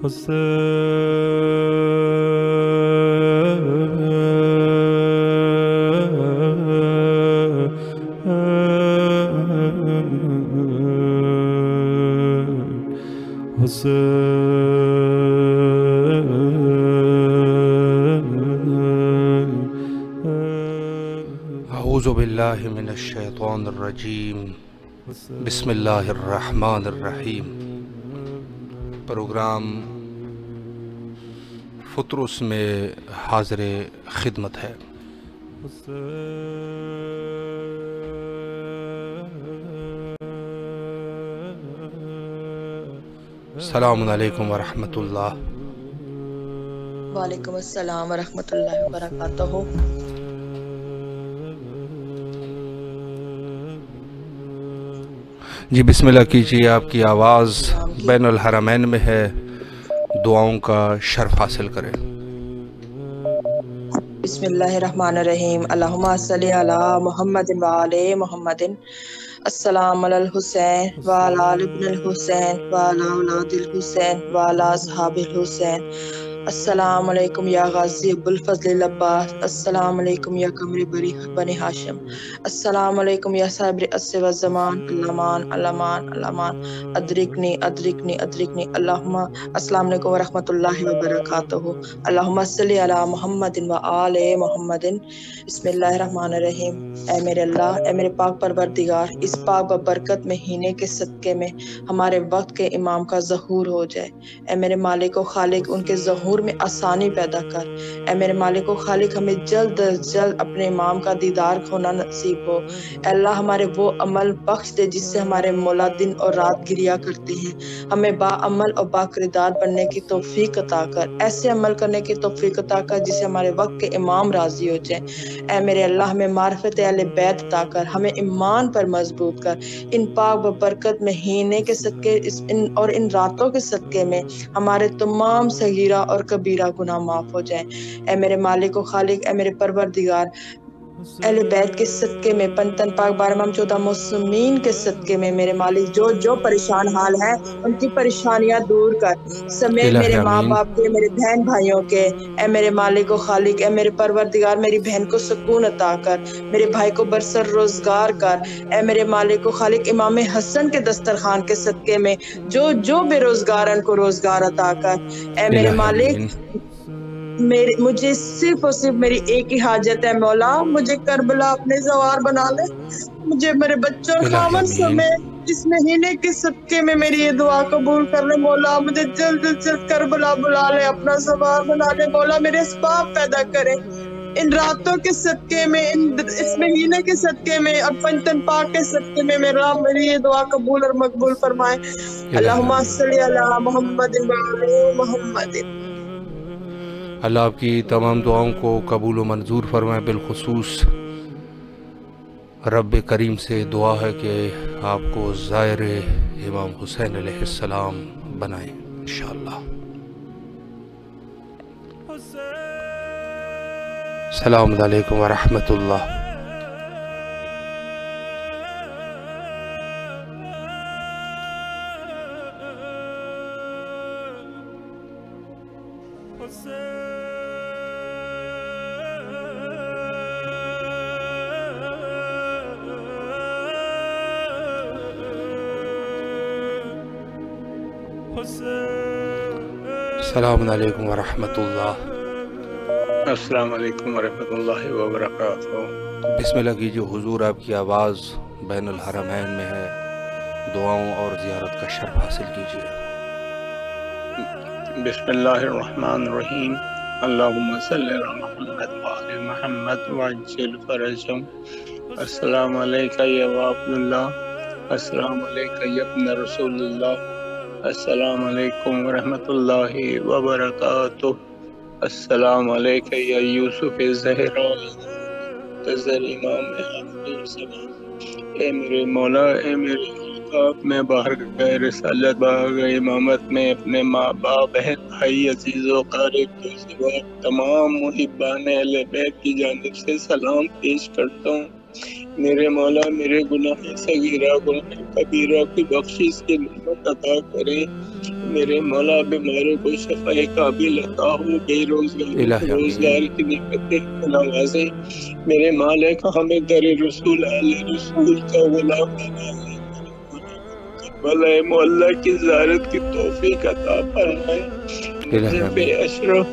اعوذ باللہ من الشیطان الرجیم، بسم اللہ الرحمن الرحیم۔ پروگرام فطرس میں حاضر خدمت ہے۔ السلام علیکم ورحمۃ اللہ۔ وعلیکم السلام ورحمۃ اللہ وبرکاتہ۔ جی بسم اللہ کیجیے، آپ کی آواز بین الحرمین میں ہے، دعاؤں کا شرف حاصل کریں۔ بسم اللہ الرحمن الرحیم۔ اللہم صلی علی محمد وآل محمد۔ السلام علی الحسین وعلی آل ابن الحسین وعلی اولاد الحسین وعلی اصحاب الحسین۔ السلام علیکم یا غازی ابو الفضل العباس۔ السلام علیکم یا قمر بنی ہاشم۔ السلام علیکم یا صابر العصر والزمان۔ الامان الامان الامان، ادرکنی ادرکنی ادرکنی اللہم۔ السلام علیکم ورحمۃ اللہ وبرکاتہ۔ اللہم صلی علی محمد وآل محمد۔ بسم اللہ الرحمن الرحیم۔ اے میرے اللہ، اے میرے پاک پروردگار، اس پاک ببرکت مہینے کے صدقے میں ہمارے وقت کے امام کا ظہور ہو جائے۔ اے میرے مالک و خالق، ان کے ظہور میں آسانی پیدا کر۔ اے میرے مالک و خالق، ہمیں جلد از جلد اپنے امام کا دیدار ہونا نصیب ہو۔ اے اللہ، ہمارے وہ عمل بخش دے جس سے ہمارے مولا دن اور رات گریا کرتے ہیں۔ ہمیں با عمل اور با کردار بننے کی توفیق عطا کر، ایسے عمل کرنے کی توفیق عطا کر جس سے ہمارے وقت کے امام راضی ہو جائیں۔ اے میرے اللہ، ہمیں معرفت اہل بیت عطا کر، ہمیں ایمان پر مضبوط کر۔ ان پاک ببرکت مہینے کے صدقے اور ان راتوں کے صدقے میں ہمارے تمام صغیرہ اور کبیرہ گناہ معاف ہو جائیں۔ اے میرے مالک و خالق، اے میرے پروردگار، اہل بیت کے صدقے میں، پنتن پاک 12 14 معصومین کے صدقے میں میرے مالک جو پریشان حال ہیں ان کی پریشانیاں دور کر، سمیت میرے ماں باپ کے، میرے بہن بھائیوں کے۔ اے میرے مالک و خالق، اے میرے پروردگار، میری بہن کو سکون عطا کر، میرے بھائی کو برسر روزگار کر۔ اے میرے مالک و خالق، امام حسن کے دسترخوان کے صدقے میں جو بے روزگار ان کو روزگار عطا کر۔ اے میرے مالک، مجھے صرف اور صرف میری ایک ہی حاجت ہے مولا، مجھے کربلا اپنے زوار بنا لے، مجھے میرے بچوں اور خاوند سمیت اس مہینے کے صدقے میں میری یہ دعا قبول کر لے مولا۔ مجھے جلد از جلد کربلا بلا لے، اپنا زوار بنا لے مولا، میرے اسباب پیدا کرے ان راتوں کے صدقے میں، اس مہینے کے صدقے میں اور پنجتن پاک کے صدقے میں میری یہ دعا قبول اور مقبول فرمائے۔ اللہم صلی علی محمد وعلی محمد۔ اللہ آپ کی تمام دعاؤں کو قبول و منظور فرمائے۔ بالخصوص رب کریم سے دعا ہے کہ آپ کو زائر امام حسین علیہ السلام بنائیں انشاءاللہ۔ السلام علیکم ورحمۃ اللہ۔ السلام علیکم ورحمۃ اللہ۔ السلام علیکم ورحمۃ اللہ وبرکاتہ۔ بسم اللہ کیجیے، حضور آپ کی آواز بین الحرمین میں ہے، دعاؤں اور زیارت کا شرف حاصل کیجیے۔ بسم اللہ الرحمن الرحیم۔ اللہم صلی علی محمد وآل محمد وعجل فرجہم۔ السلام علیکہ یا عبد اللہ، السلام علیکہ یا ابن رسول اللہ، السلام علیکم ورحمۃ اللہ وبرکاتہ۔ السلام علیکہ یا یوسف زہرا تزر امام علیہ السلام۔ اے میرے مولا، اے میرے آقا، میں باہر گئے رسالت باغ امامت میں اپنے ماں باپ، بہن بھائی، عزیز و قارب کے سوا تمام محبان اہل بیت کی جانب سے سلام پیش کرتا ہوں۔ میرے مولا میرے گناہ صغیرہ گناہ کبیرہ کی بخشش کی نعمت عطا کرے۔ میرے مولا بیماروں کو شفا کامل عطا ہو، بے روزگار کی نعمتیں نوازے۔ میرے مالک ہمیں در رسول اہل رسول کا غلام بنائے، کربلا معلیٰ کی زیارت کی توفیق عطا فرمائے۔ مجھے بے اشرف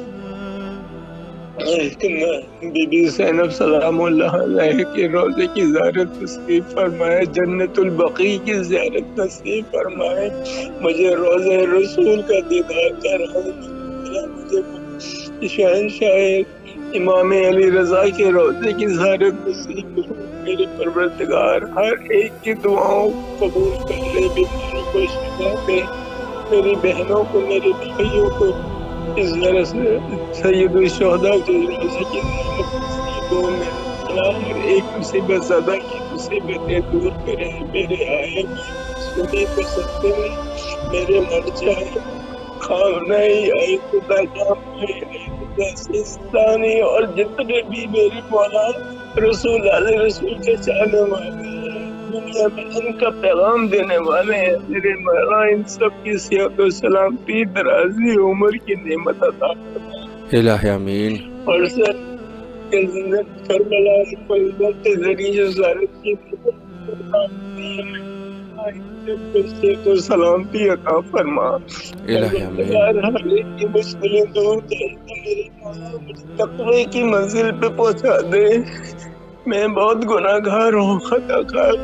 بی بی زینب سلام اللہ علیہ کے روضے کی زیارت نصیب فرمائے، جنت البقیع کی زیارت نصیب فرمائے۔ مجھے روضے رسول کا دیدار کرائے، مجھے شہنشاہ امام علی رضا کے روضے کی زیارت نصیب ہو۔ میرے پروردگار ہر ایک کی دعاؤں قبول کر لے، بیماروں کو شفا دے، میری بہنوں کو، میرے بھائیوں کو اس طرح سے سید الشہداء کے روضے کی زیارت نصیب ہو۔ میرے ہر ایک مصیبت زدہ کی مصیبتیں دور کرے، میرے آئے سنی کو سکتے میں میرے مر جائے خامنہ آئے خدا جام آئے خدا سیستانی، اور جتنے بھی میرے مولا رسول اللہ رسول کے چاہنے والے ہیں دنیا میں ان کا پیغام دینے والے ہیں، میرے مولا ان سب کی صحت و سلامتی، درازی عمر کی نعمت عطا فرمائے الہ آمین۔ اور سر کربلا کے ذریعے زیارت کی صحت و سلامتی عطا فرما، الہ آمین۔ ہر ایک کی مشکلیں دور کر میرے مولا مجھے تقوی کی منزل پہ پہنچا دے۔ میں بہت گناہ گار ہوں، خطا کار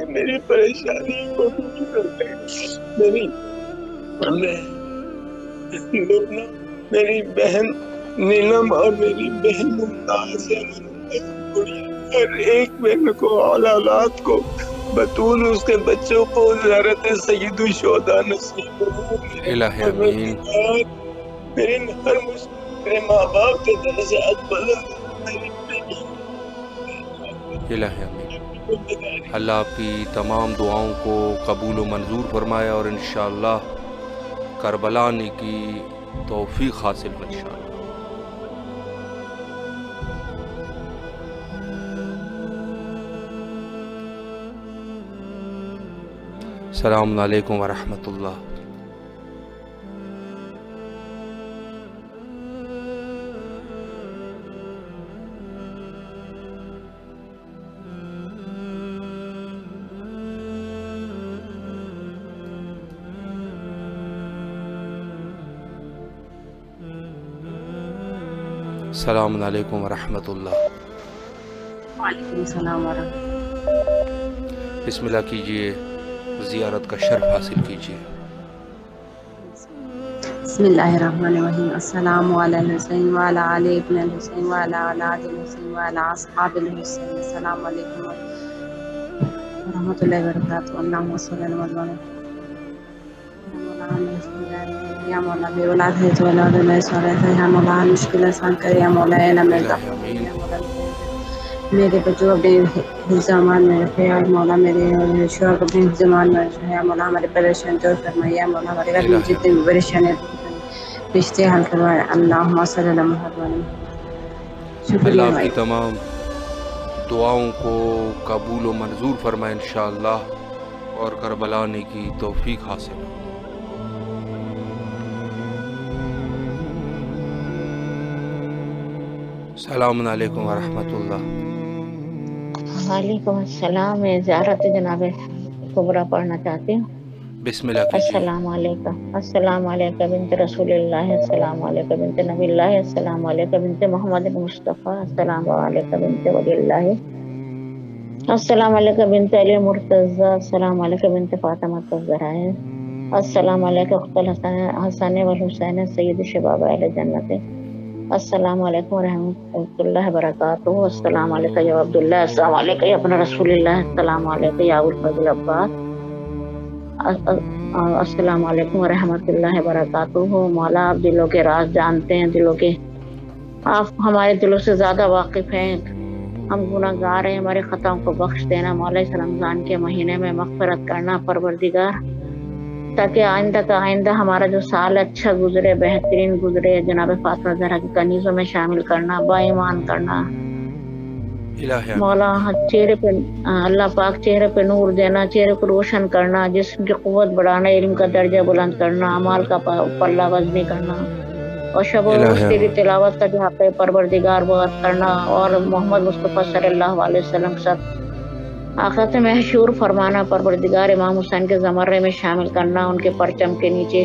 میری پریشانی کو دور کر دے۔ میری بہن نیلم اور میری بہن ممتاز ہر ایک بہن کو اولاد کو بطول اس کے بچوں کو زیارت سید الشہداء نصیب ہو۔ الہ آمین۔ میرے ہر میرے ماں باپ کے درجات بلند، الہ آمین۔ اللہ آپ کی تمام دعاؤں کو قبول و منظور فرمائے اور انشاءاللہ کربلا آنے کی توفیق حاصل ہو انشاءاللہ۔ السلام علیکم ورحمۃ اللہ۔ السلام علیکم ورحمۃ اللہ۔ وعلیکم السلام ورحمۃ اللہ۔ بسم اللہ کیجئے، زیارت کا شرف حاصل کیجئے۔ بسم اللہ الرحمن الرحیم۔ السلام علی الحسین وعلی آل ابن الحسین وعلی اولاد الحسین وعلی اصحاب الحسین۔ السلام علیکم ورحمۃ اللہ وبرکاتہ۔ اللہم صلی علی محمد۔ یا مولا بے اولاد ہے تو اولاد اللہ صالح ہے، یا مولا مشکل آسان کرے، یا مولا علم عطا فرمائے، یا مولا میرے بچوں اپنے حفظ امان میں رکھے، اور مولا میرے شوہر کو اپنے حفظ امان میں رکھے، یا مولا ہمارے پریشان دور فرمائے، یا مولا ہمارے گھر میں جتنے بھی پریشانی رشتے حل کروائے۔ اللہم صلی علی محمد۔ شکریہ اللہ آپ بھائی۔ کی تمام دعاؤں کو قبول و منظور فرمائے انشاءاللہ اور کربلا آنے کی توفیق حاصل ہو۔ السلام علیکم ورحمۃ اللہ۔ وعلیکم السلام۔ میں زیارت جناب کبریٰ پڑھنا چاہتی ہوں۔ بسم اللہ کیجئے۔ السلام علیکم۔ السلام علیکم بنت رسول اللہ، السلام علیکم بنت نبی اللہ، السلام علیکم بنت محمد مصطفیٰ، السلام علیکم بنت ولی اللہ، السلام علیکم بنت علی مرتضی، السلام علیکم بنت فاطمہ الزہرا، السلام علیکم اخت الحسن والحسین سید شباب اہل جنت، السلام علیکم ورحمۃ اللہ وبرکاتہ، السلام علیکم یا عبداللہ، السلام علیکم یا ابن رسول اللہ، السلام علیکم یا ابوالفضل عباس، السلام علیکم ورحمۃ اللہ وبرکاتہ۔ مولا آپ دلوں کے راز جانتے ہیں، دلوں کے آپ ہمارے دلوں سے زیادہ واقف ہیں، ہم گناہ گار ہیں، ہمارے خطاؤں کو بخش دینا مولا۔ اس رمضان کے مہینے میں مغفرت کرنا پروردگار، تاکہ آئندہ کا آئندہ ہمارا جو سال اچھا گزرے، بہترین گزرے. جناب فاطمہ زہرا کی کنیزوں میں شامل کرنا، با ایمان کرنا. مولا چہرے پہ اللہ پاک چہرے پہ نور دینا، چہرے کو روشن کرنا، جسم کی قوت بڑھانا، علم کا درجہ بلند کرنا، اعمال کا پلہ وزنی کرنا، اور شب و روز تیری تلاوت کا جہاں پہ پروردگار بات کرنا، اور محمد مصطفیٰ صلی اللہ علیہ وسلم کے ساتھ آخرت میں محشور فرمانا. پروردگار امام حسین کے زمرے میں شامل کرنا، ان کے پرچم کے نیچے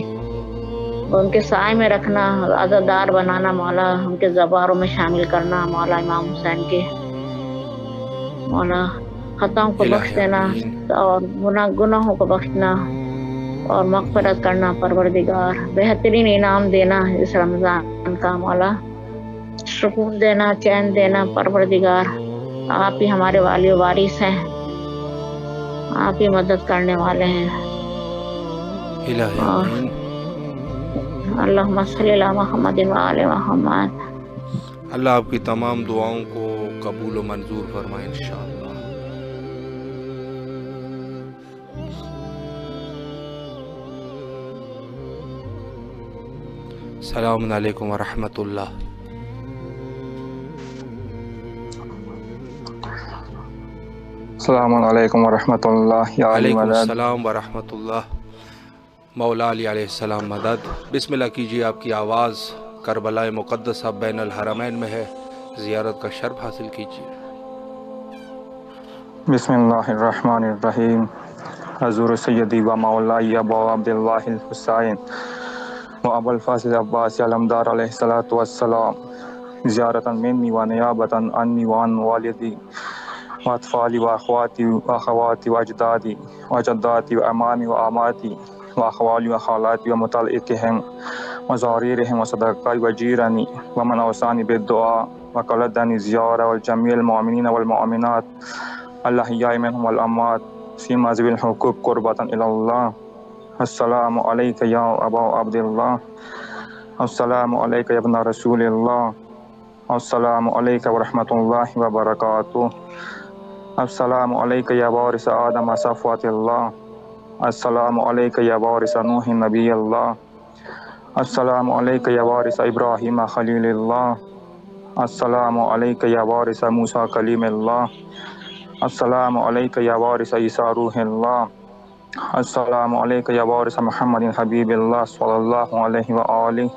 ان کے سائے میں رکھنا، عزادار بنانا مولا، ان کے زباروں میں شامل کرنا مولا. امام حسین کے مولا خطاؤں کو بخش دینا اور گناہوں کو بخشنا اور مغفرت کرنا پروردگار. بہترین انعام دینا اس رمضان کا مولا، سکون دینا، چین دینا پروردگار. آپ ہی ہمارے والی و وارث ہیں، آپ ہی مدد کرنے والے ہیں. اللہم صلی علی محمد و آل محمد. اللہ آپ کی تمام دعاؤں کو قبول و منظور فرمائے انشاءاللہ. السلام علیکم ورحمۃ اللہ. السلام علیکم ورحمۃ اللہ. وعلیکم السلام ورحمۃ اللہ. مولا علی علیہ السلام مدد. بسم اللہ کیجیے، آپ کی آواز کربلا مقدسہ بین الحرمین میں ہے، زیارت کا شرف حاصل کیجیے. بسم اللہ الرحمن الرحیم. حضور سیدی و مولائی ابو عبداللہ الحسین و ابو الفضل عباس علمدار علیہ السلام، زیارتا منی و نیابتا انی و عن والدی و اطفالی و اخواتی و اخواتی و اجدادی و جداتی و امامی و آماتی و اخوالی و خالاتی و متعلقهم و زاريرهم وصدقائي وجيراني ومن أوصاني بالدعاء وقلدني زيارة والجميع المؤمنين والمؤمنات الأحياء منهم والأموات فيما ذوي الحقوق قربة إلى الله. السلام عليك يا أبا عبد الله، السلام عليك يا ابن رسول الله، السلام عليك ورحمة الله وبركاته، السلام عليك يا وارث آدم صفوة الله، السلام عليك يا وارث نوح نبي الله، السلام عليك يا وارث إبراهيم خليل الله، السلام عليك يا وارث موسى كليم الله، السلام عليك يا وارث عيسى روح الله، السلام عليك يا وارث محمد حبيب الله صلى الله عليه وآله،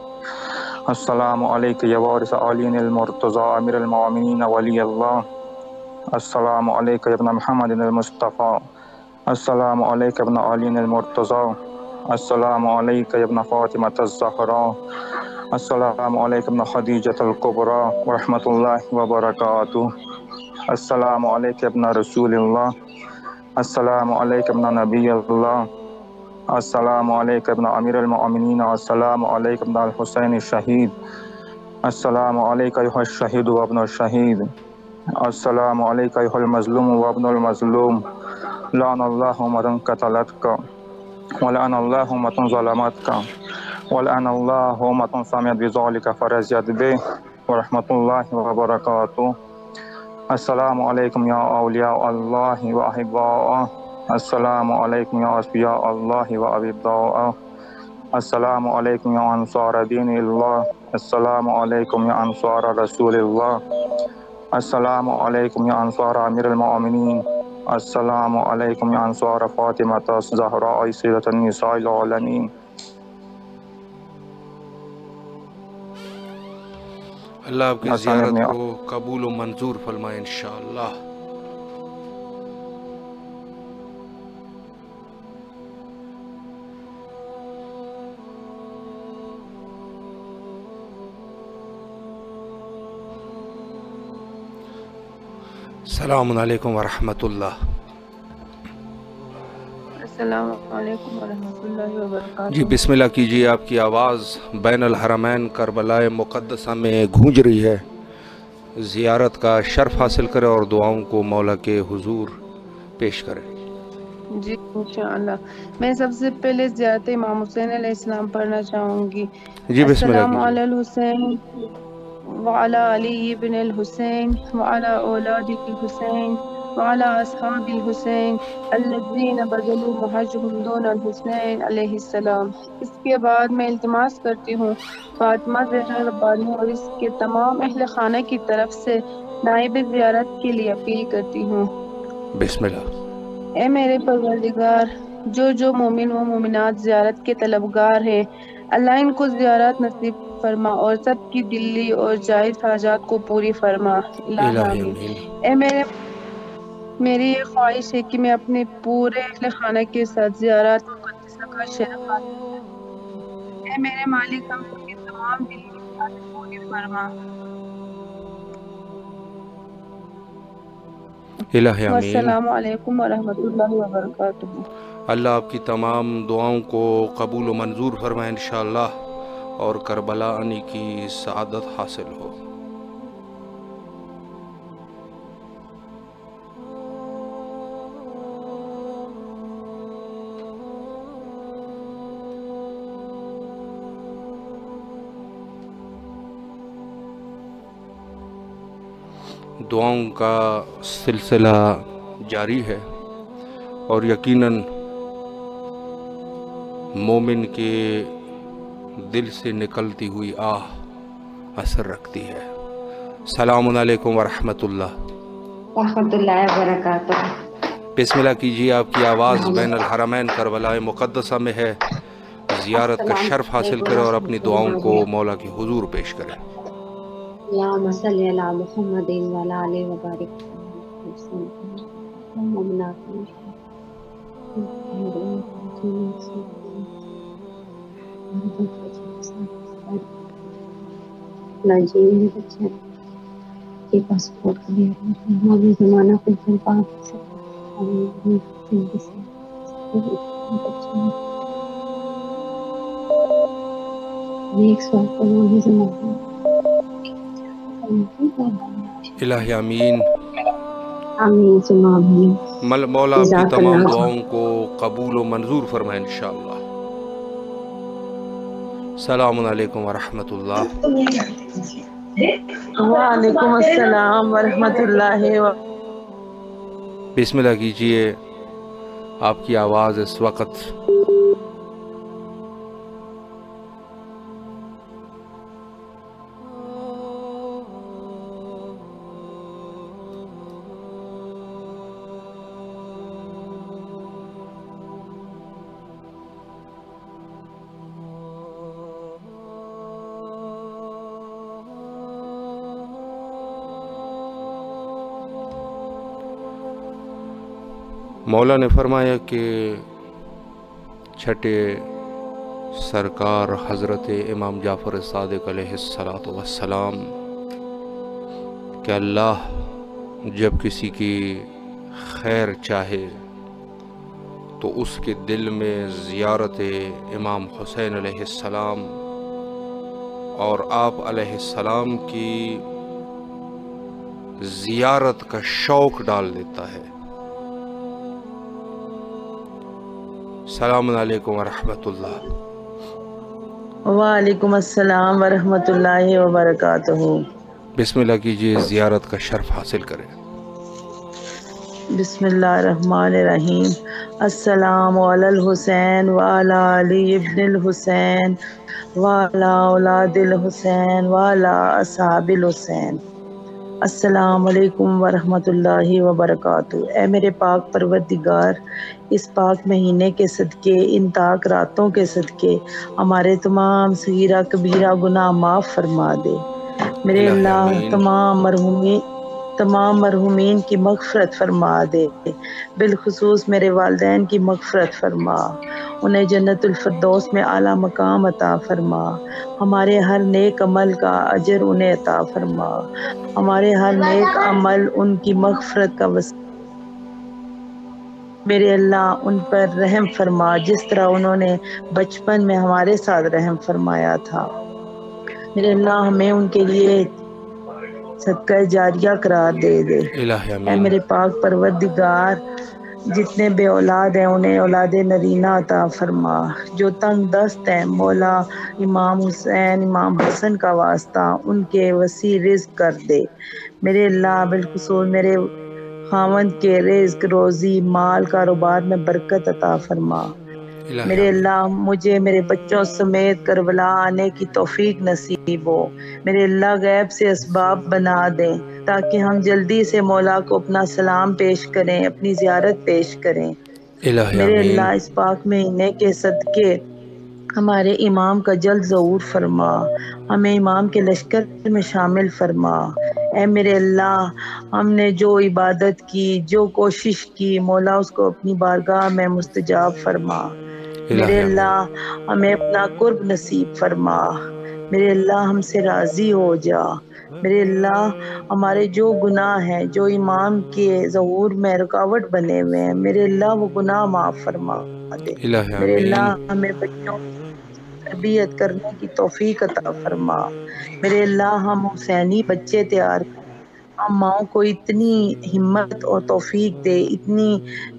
السلام عليك يا وارث علي المرتضى أمير المؤمنين ولي الله، السلام عليك يا ابن محمد المصطفى، السلام عليك يا ابن علي المرتضى، السلام عليك يا ابن فاطمة الزهراء، السلام عليك ابن خديجة الكبرى ورحمة الله وبركاته، السلام عليك ابن رسول الله، السلام عليك ابن نبي الله، السلام عليك ابن أمير المؤمنين، السلام عليك ابن الحسين الشهيد، السلام عليك أيها الشهيد وابن الشهيد، السلام عليك أيها المظلوم وابن المظلوم، لعن الله من قتلتك ولعن الله من ظلمتك ولعن الله من سمعت بذلك فرزيت به ورحمة الله وبركاته. السلام عليكم يا أولياء الله وأحباءه، السلام عليكم يا أصفياء الله وأبداءه، السلام عليكم يا أنصار دين الله، السلام عليكم يا أنصار رسول الله، السلام عليكم يا أنصار أمير المؤمنين، السلام عليكم يا أنصار فاطمة الزهراء سيدة النساء العالمين. اللہ آپ کی زیارت کو قبول و منظور فرمائے انشاءاللہ. السلام علیکم ورحمۃ اللہ. السلام علیکم ورحمۃ اللہ وبرکاتہ. جی بسم اللہ کیجیے، آپ کی آواز بین الحرمین کربلا مقدسہ میں گونج رہی ہے، زیارت کا شرف حاصل کرے اور دعاؤں کو مولا کے حضور پیش کرے. جی انشاءاللہ. میں سب سے پہلے زیارت امام حسین علیہ السلام پڑھنا چاہوں گی. جی بسم اللہ السلام علی کیجیے. الحسین وعلی علی بن الحسین وعلی اولاد الحسین وعلى أصحاب الحسین الذین بذلوا محجهم دون الحسین علیہ السلام۔ اس کے بعد میں التماس کرتی ہوں فاطمہ زہرا ربانی اور اس کے تمام اہل خانہ کی طرف سے نائب زیارت کے لیے اپیل کرتی ہوں۔ بسم اللہ۔ اے میرے پروردگار، جو مومن و مومنات زیارت کے طلبگار ہیں، اللہ ان کو زیارت نصیب فرما اور سب کی دلی اور جائز حاجات کو پوری فرما۔ الہ آمین۔ اے میری یہ خواہش ہے کہ میں اپنے پورے اہل خانہ کے ساتھ زیارت مقدسہ کا شرف حاصل کروں۔ اے میرے مالک، ہم سب کی تمام دلی حاجات پوری فرما۔ الہ آمین۔ والسلام علیکم ورحمۃ اللہ وبرکاتہ۔ اللہ آپ کی تمام دعاؤں کو قبول و منظور فرمائے انشاءاللہ، اور کربلا آنے کی سعادت حاصل ہو۔ دعاؤں کا سلسلہ جاری ہے، اور یقیناً مومن کے دل سے نکلتی ہوئی آہ اثر رکھتی ہے۔ السلام علیکم ورحمۃ اللہ۔ رحمۃ اللہ وبرکاتہ۔ بسم اللہ کیجیے، آپ کی آواز بین الحرمین کربلا مقدسہ میں ہے۔ زیارت کا شرف حاصل کریں اور اپنی دعاؤں کو مولا کے حضور پیش کریں۔ اللہم صلی علی محمد وعلی آلہ وبارک پاسپورٹ زمانہ الہ آمین۔ آمین ثم آمین۔ مولا آپ کی تمام دعاؤں کو قبول و منظور فرمائے انشاءاللہ۔ السلام علیکم ورحمۃ اللہ۔ وعلیکم السلام ورحمۃ اللہ بسم اللہ کیجیے، آپ کی آواز اس وقت مولا نے فرمایا کہ چھٹے سرکار حضرت امام جعفر صادق علیہ السلام کہ اللہ جب کسی کی خیر چاہے تو اس کے دل میں زیارت امام حسین علیہ السلام اور آپ علیہ السلام کی زیارت کا شوق ڈال دیتا ہے۔ السلام علیکم ورحمۃ اللہ۔ وعلیکم السلام ورحمۃ اللہ وبرکاتہ۔ بسم اللہ کیجیے، زیارت کا شرف حاصل کریں۔ بسم اللہ الرحمن الرحیم۔ السلام علی الحسین وعلی علی ابن الحسین وعلی اولاد الحسین وعلی اصحاب الحسین۔ السلام علیکم ورحمۃ اللہ وبرکاتہ۔ اے میرے پاک پروردگار، اس پاک مہینے کے صدقے، ان پاک راتوں کے صدقے ہمارے تمام صغیرہ کبیرہ گناہ معاف فرما دے۔ میرے اللہ تمام مرحومین کی مغفرت فرما دے، بالخصوص میرے والدین کی مغفرت فرما، انہیں جنت الفردوس میں اعلیٰ مقام عطا فرما، ہمارے ہر نیک عمل کا اجر انہیں عطا فرما، ہمارے ہر نیک عمل ان کی مغفرت کا وسیلہ۔ میرے اللہ ان پر رحم فرما جس طرح انہوں نے بچپن میں ہمارے ساتھ رحم فرمایا تھا۔ میرے اللہ ہمیں ان کے لیے صدقہ جاریہ قرار دے دے۔ اے میرے پاک پروردگار، جتنے بے اولاد ہیں انہیں اولاد نرینہ عطا فرما، جو تنگ دست ہیں مولا امام حسین امام حسن کا واسطہ ان کے وسیع رزق کر دے۔ میرے اللہ بالخصوص میرے خاوند کے رزق، روزی، مال، کاروبار میں برکت عطا فرما۔ میرے اللہ مجھے میرے بچوں سمیت کربلا آنے کی توفیق نصیب ہو۔ میرے اللہ غیب سے اسباب بنا دیں تاکہ ہم جلدی سے مولا کو اپنا سلام پیش کریں، اپنی زیارت پیش کریں۔ میرے اللہ اس پاک مہینے کے صدقے ہمارے امام کا جلد ظہور فرما، ہمیں امام کے لشکر میں شامل فرما۔ اے میرے اللہ ہم نے جو عبادت کی، جو کوشش کی، مولا اس کو اپنی بارگاہ میں مستجاب فرما۔ میرے اللہ ہمیں اپنا قرب نصیب فرما۔ میرے اللہ ہم سے راضی ہو جا۔ میرے اللہ ہمارے جو گناہ ہیں، جو امام کے ظہور میں رکاوٹ بنے ہوئے ہیں، میرے اللہ وہ گناہ معاف فرما دے۔ میرے اللہ ہمیں بچوں تربیت کرنے کی توفیق عطا فرما۔ میرے اللہ ہم حسینی بچے تیار کر، ہم ماؤں کو اتنی ہمت اور توفیق دے، اتنی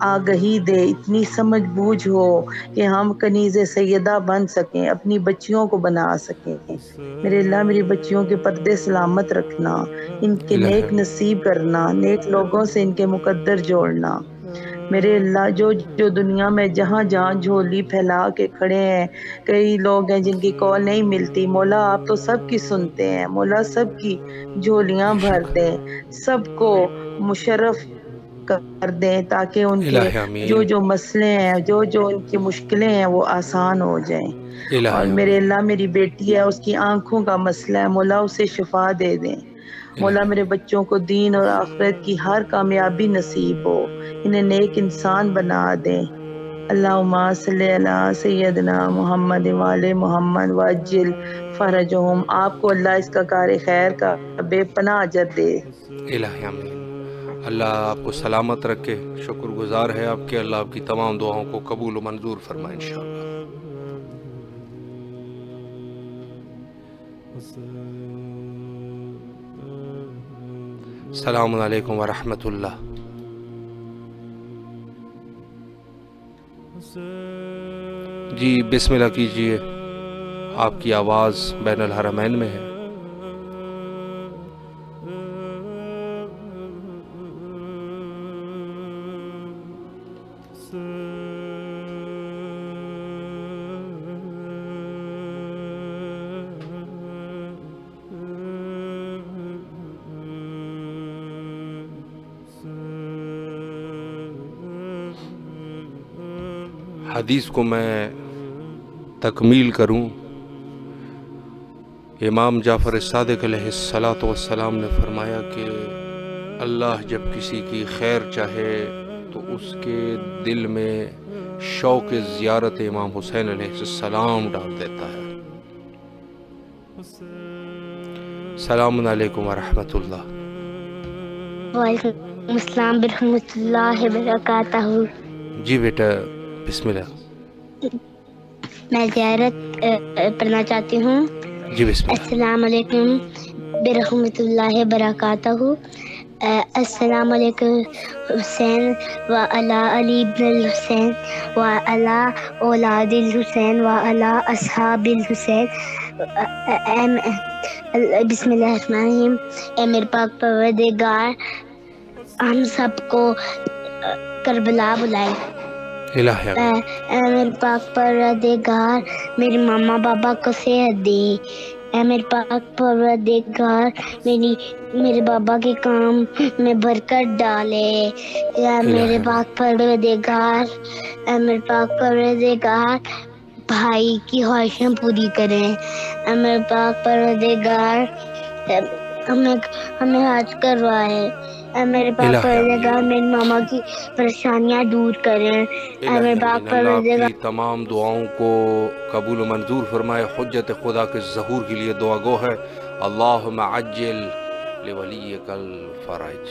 آگہی دے، اتنی سمجھ بوجھ ہو کہ ہم کنیز سیدہ بن سکیں، اپنی بچیوں کو بنا سکیں۔ میرے اللہ میری بچیوں کے پردے سلامت رکھنا، ان کے نیک نصیب کرنا، نیک لوگوں سے ان کے مقدر جوڑنا۔ میرے اللہ جو دنیا میں جہاں جہاں جھولی پھیلا کے کھڑے ہیں، کئی لوگ ہیں جن کی کال نہیں ملتی، مولا آپ تو سب کی سنتے ہیں، مولا سب کی جھولیاں بھر دیں، سب کو مشرف کر دیں تاکہ ان کے جو مسئلے ہیں، جو ان کی مشکلیں ہیں وہ آسان ہو جائیں۔ اور میرے اللہ میری بیٹی ہے، اس کی آنکھوں کا مسئلہ ہے، مولا اسے شفا دے دیں۔ مولا میرے بچوں کو دین اور آخرت کی ہر کامیابی نصیب ہو، انہیں نیک انسان بنا دیں۔ اللہم صلی علی سیدنا محمد وآل محمد وعجل فرجہم۔ آپ کو اللہ اس کا کار خیر کا بے پناہ اجر دے۔ الہی آمین۔ اللہ آپ کو سلامت رکھے، شکر گزار ہے آپ کے، اللہ آپ کی تمام دعاؤں کو قبول و منظور فرمائے انشاءاللہ۔ السلام علیکم ورحمۃ اللہ۔ جی بسم اللہ کیجئے، آپ کی آواز بین الحرمین میں ہے۔ حدیث کو میں تکمیل کروں، امام جعفر صادق علیہ السلام نے فرمایا کہ اللہ جب کسی کی خیر چاہے تو اس کے دل میں شوق زیارت امام حسین علیہ السلام ڈال دیتا ہے۔ السلام علیکم ورحمۃ اللہ۔ وعلیکم السلام ورحمۃ اللہ وبرکاتہ۔ جی بیٹا بسم اللہ۔ میں زیارت پڑھنا چاہتی ہوں۔ جی بسم اللہ۔ السلام علیکم برحمۃ اللہ وبرکاتہ۔ السلام علیکم حسین وعلی علی بن الحسین وعلی اولاد الحسین وعلی اصحاب الحسین۔ بسم اللہ الرحمن الرحیم۔ اے میرے پاک پروردگار ہم سب کو کربلا بلائے۔ اے میرے پاک پروردگار میرے ماما بابا کو صحت دے۔ اے میرے پاک پروردگار میرے بابا کے کام میں برکت ڈالے۔ اے میرے پاک پروردگار، اے میرے پاک پروردگار بھائی کی خواہشیں پوری کریں۔ اے میرے پاک پروردگار ہمیں حج کروائے۔ اے میرے پاک پروردگار میری ماما کی پریشانیاں دور کریں۔ اے میرے پاک پروردگار کی تمام دعاؤں کو قبول و منظور فرمائے۔ حجت خدا کے ظہور کے لیے دعا گو ہے، اللہم عجل لولیک الفرج۔